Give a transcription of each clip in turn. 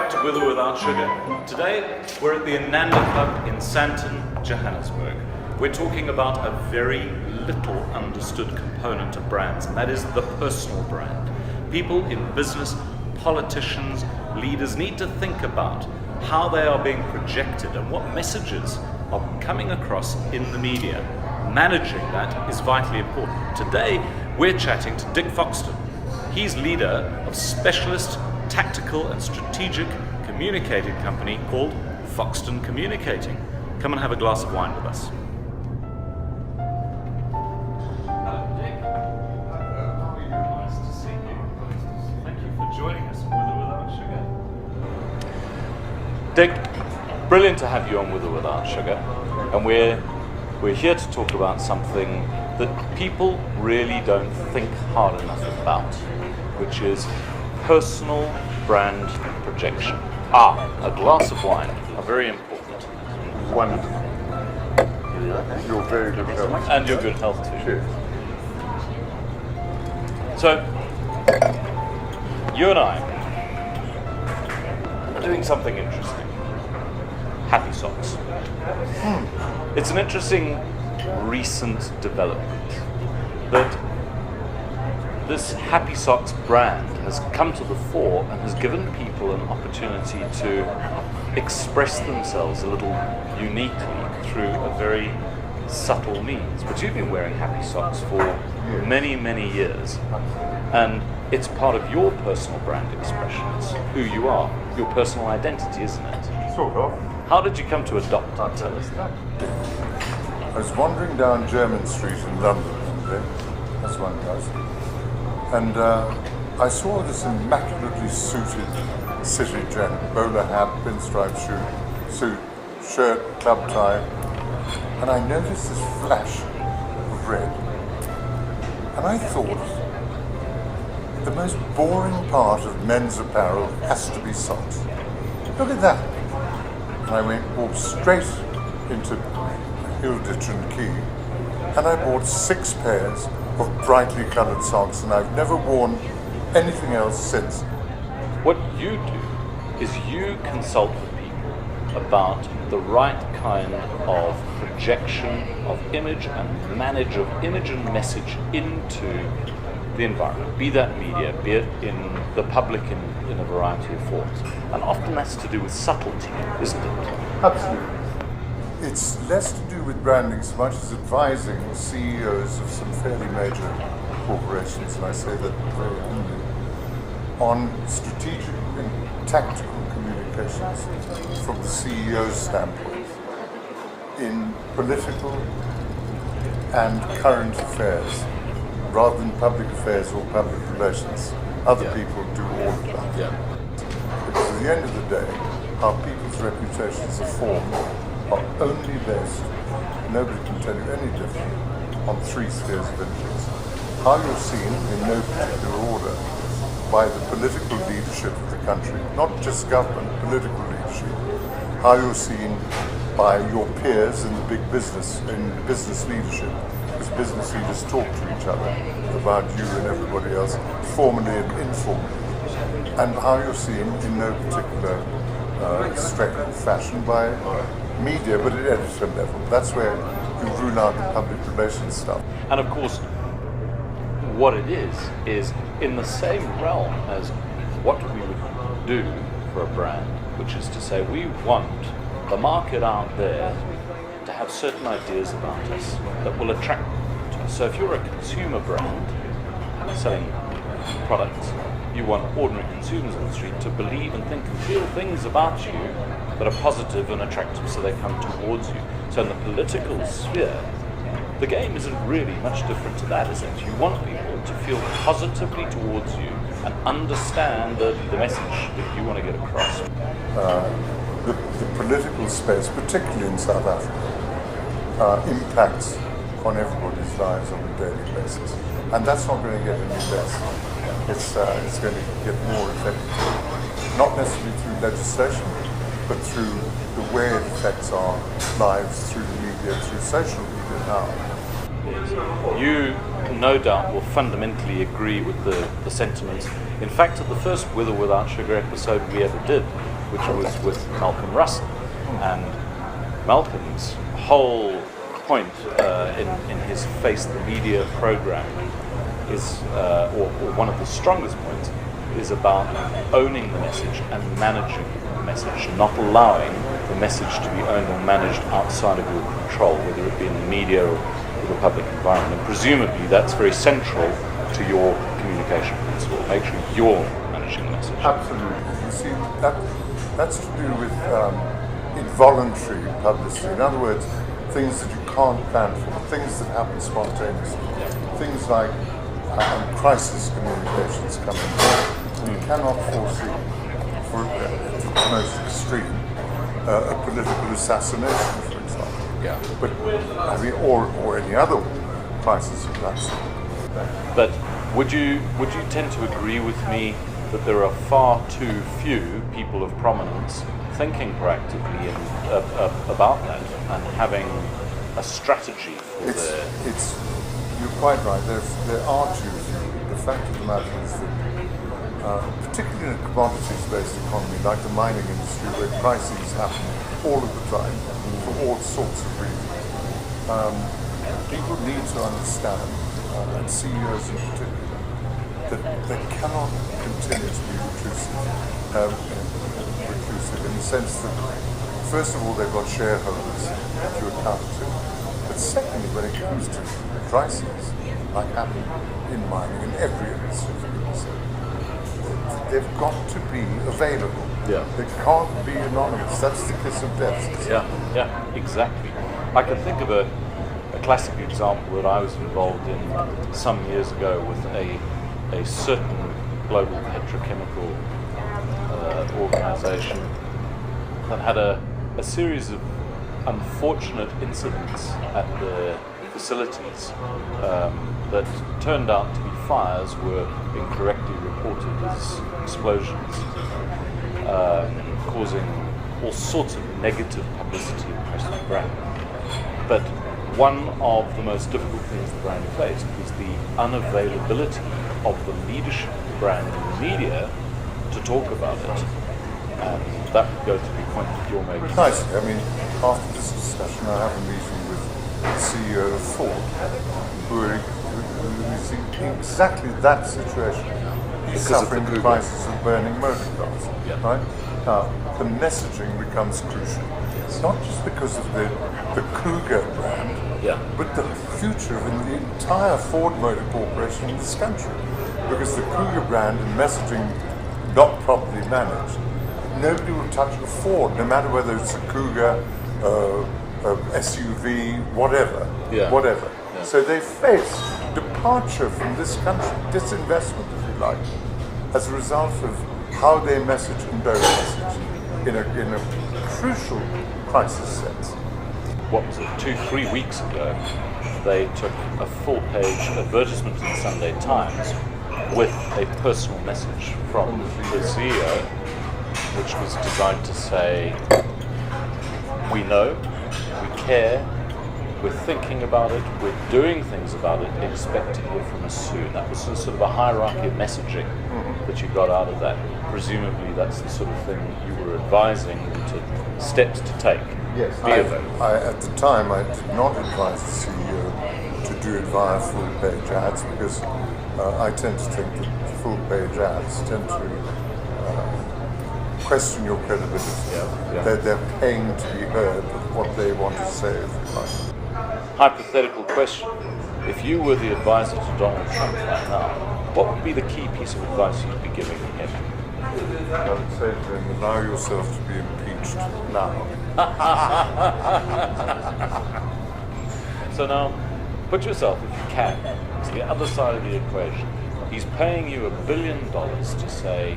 back to With or Without Sugar. Today, we're at the Ananda Club in Sandton, Johannesburg. We're talking about a very little understood component of brands, and that is the personal brand. People in business, politicians, leaders need to think about how they are being projected and what messages are coming across in the media. Managing that is vitally important. Today, we're chatting to Dick Foxton. He's leader of specialist tactical and strategic communicating company called Foxton Communicating. Come and have a glass of wine with us. Hello, Dick. How are you? Nice to see you. Thank you for joining us on With or Without Sugar. Dick, brilliant to have you on With or Without Sugar. And we're here to talk about something that people really don't think hard enough about, which is personal brand projection. A glass of wine, are very important. Wonderful. Your very good health. And your good health too. Cheers. So, you and I are doing something interesting. Happy Socks. It's an interesting recent development that this Happy Socks brand has come to the fore and has given people an opportunity to express themselves a little uniquely through a very subtle means. But you've been wearing Happy Socks for many, many years, and it's part of your personal brand expression. It's who you are, your personal identity, isn't it? Sort of. How did you come to adopt it? Tell us that. I was wandering down Jermyn Street in London one day, as one does, and I saw this immaculately suited city gent, bowler hat, pinstripe suit, shirt, club tie, and I noticed this flash of red. And I thought, the most boring part of men's apparel has to be socks. Look at that. And I walked straight into Hilditch and Quay, and I bought 6 pairs of brightly coloured socks, and I've never worn anything else since. What you do is you consult with people about the right kind of projection of image and manage of image and message into the environment, be that media, be it in the public in a variety of forms. And often that's to do with subtlety, isn't it? Absolutely. It's less to do with branding so much as advising CEOs of some fairly major corporations, and I say that very humbly, on strategic and tactical communications from the CEO's standpoint in political and current affairs, rather than public affairs or public relations. Other people do all of that. Because at the end of the day, how people's reputations are formed are only based, nobody can tell you any different, on 3 spheres of influence. How you're seen in no particular order by the political leadership of the country, not just government, political leadership. How you're seen by your peers in the big business, in business leadership, because business leaders talk to each other about you and everybody else, formally and informally. And how you're seen in no particular strict fashion by media, but at editor level. That's where you rule out the public relations stuff. And of course, what it is in the same realm as what we would do for a brand, which is to say we want the market out there to have certain ideas about us that will attract them to us. So if you're a consumer brand selling products, you want ordinary consumers on the street to believe and think and feel things about you that are positive and attractive, so they come towards you. So in the political sphere, the game isn't really much different to that, is it? You want people to feel positively towards you and understand the message that you want to get across. The political space, particularly in South Africa, impacts on everybody's lives on a daily basis. And that's not going to get any less. It's going to get more effective, not necessarily through legislation, but through the way it affects our lives through the media, through social media now. You, no doubt, will fundamentally agree with the sentiments. In fact, at the first With or Without Sugar episode we ever did, which was with Malcolm Russell. And Malcolm's whole point in his Face the Media program is, or one of the strongest points, is about owning the message and managing the message, not allowing the message to be owned or managed outside of your control, whether it be in the media or the public environment. And presumably that's very central to your communication principle. Make sure you're managing the message. Absolutely. You see, that's to do with involuntary publicity. In other words, things that you can't plan for, things that happen spontaneously. Things like crisis communications coming in. You cannot foresee, to the most extreme, a political assassination, for example. Yeah. But I mean, or any other crisis of that sort. But would you tend to agree with me that there are far too few people of prominence thinking proactively about that and having a strategy for You're quite right. There are too few. The fact of the matter is that, particularly in a commodities-based economy like the mining industry, where crises happen all of the time for all sorts of reasons, people need to understand, and CEOs in particular, that they cannot continue to be reclusive in the sense that, first of all, they've got shareholders to account to, but secondly, when it comes to crises, like happened in mining, in every industry, for goodness sake, they've got to be available. Yeah. They can't be anonymous. That's the kiss of death. Yeah, exactly. I can think of a classic example that I was involved in some years ago with a certain global petrochemical organization that had a series of unfortunate incidents at the facilities that turned out to be fires were incorrectly reported as explosions, causing all sorts of negative publicity across the brand. But one of the most difficult things the brand faced was the unavailability of the leadership of the brand in the media to talk about it. And that would go to the point that you're making. Precisely. I mean, after this discussion, I have a meeting with the CEO of Ford, who is in exactly that situation. He's suffering the crisis of burning motor cars. Yeah. Right? Now, the messaging becomes crucial. It's not just because of the Cougar brand, but the future of the entire Ford Motor Corporation in this country. Because the Cougar brand and messaging not properly managed, nobody will touch a Ford, no matter whether it's a Cougar, SUV, whatever. Yeah. So they face departure from this country, disinvestment, if you like, as a result of how they message and don't message in a crucial crisis sense. What was it, 2-3 weeks ago, they took a full-page advertisement in the Sunday Times with a personal message from the CEO, which was designed to say, we know, we care, we're thinking about it, we're doing things about it, expect to hear from us soon. That was sort of a hierarchy of messaging that you got out of that. Presumably that's the sort of thing you were advising to steps to take. Yes, at the time I did not advise the CEO to do it via full-page ads because I tend to think that full-page ads tend to question your credibility. They're paying to be heard of what they want to say, if you like. Hypothetical question. If you were the advisor to Donald Trump right now, what would be the key piece of advice you'd be giving him? I would say to him, allow yourself to be impeached now. So now, put yourself, if you can, to the other side of the equation. He's paying you $1 billion to say,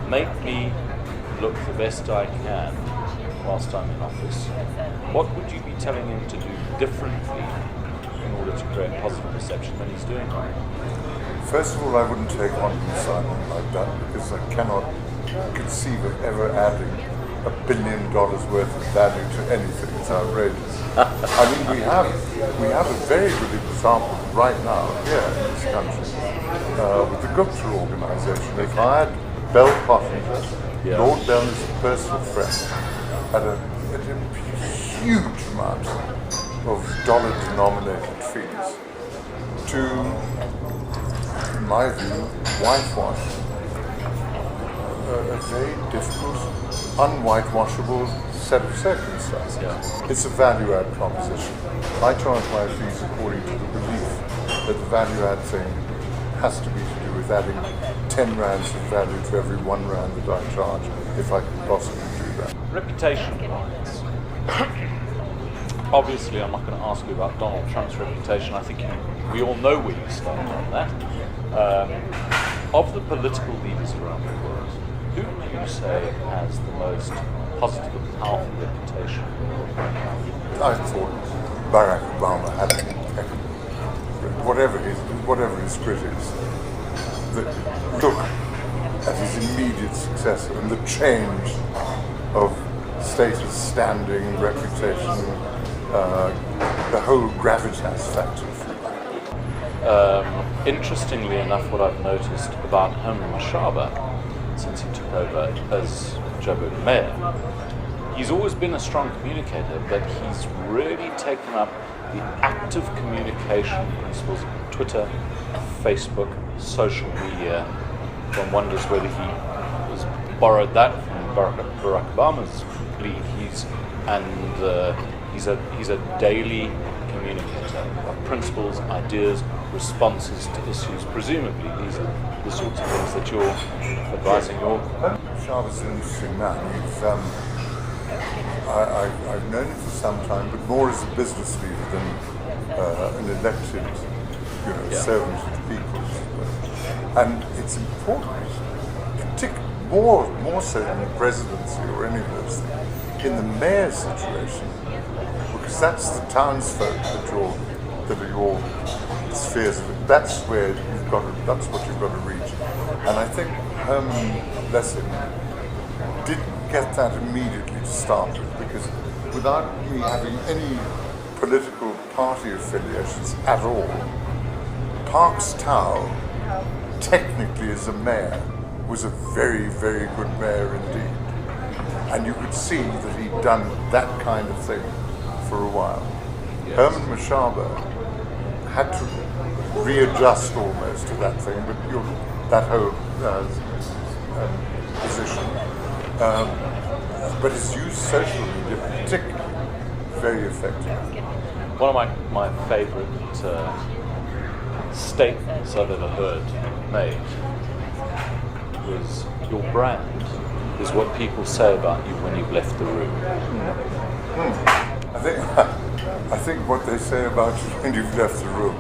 make me look the best I can whilst I'm in office. What would you be telling him to do differently in order to create positive perception than he's doing right now? First of all, I wouldn't take on an assignment like that because I cannot conceive of ever adding $1 billion worth of value to anything. It's outrageous. I mean, we have a very good example right now here in this country with the Gupta organization. They've hired Bell Pottinger Yeah. Lord Bell is a personal friend at a huge amount of dollar-denominated fees to, in my view, whitewash a very difficult, unwhitewashable set of circumstances. Yeah. It's a value-add proposition. I charge my fees according to the belief that the value-add thing has to be to do with adding 10 rands of value to every 1 rand that I charge, if I can possibly do that. Reputation points. Obviously, I'm not going to ask you about Donald Trump's reputation. I think we all know where you stand on that. Of the political leaders around the world, who do you say has the most positive and powerful reputation? I thought Barack Obama had an impeccable, whatever his critics, look at his immediate successor and the change of status, standing, reputation, the whole gravitas factor. Interestingly enough, what I've noticed about Herman Mashaba since he took over as Joburg mayor, he's always been a strong communicator, but he's really taken up the active communication principles of Twitter, Facebook, social media. One wonders whether he has borrowed that from Barack Obama's lead. He's a daily communicator of principles, ideas, responses to issues. Presumably, these are the sorts of things that you're advising your. Shaba's an interesting man. I've known him for some time, but more as a business leader than an elected, servant of the people. And it's important, more so than the presidency or any of those things, in the mayor's situation, because that's the townsfolk that are your spheres of it. That's where that's what you've got to reach. And I think Herman Lessing didn't get that immediately to start with, because without me having any political party affiliations at all, Parks Tau, technically as a mayor, was a very, very good mayor indeed. And you could see that he'd done that kind of thing for a while. Yes. Herman Mashaba had to readjust almost to that thing, but that whole position. But his use social media particularly very effective. One of my favourite statements I've ever heard made was, your brand is what people say about you when you've left the room. I think what they say about you when you've left the room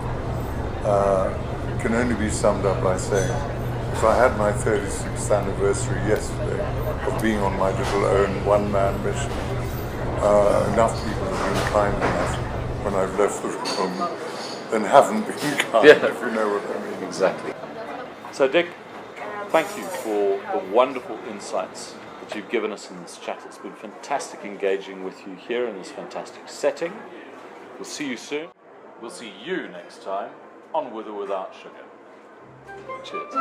can only be summed up by saying, if I had my 36th anniversary yesterday of being on my little own one-man mission, enough people have been kind enough when I've left the room than haven't been kind, if you know what I mean. Exactly. So Dick, thank you for the wonderful insights that you've given us in this chat. It's been fantastic engaging with you here in this fantastic setting. We'll see you soon. We'll see you next time on With or Without Sugar. Cheers.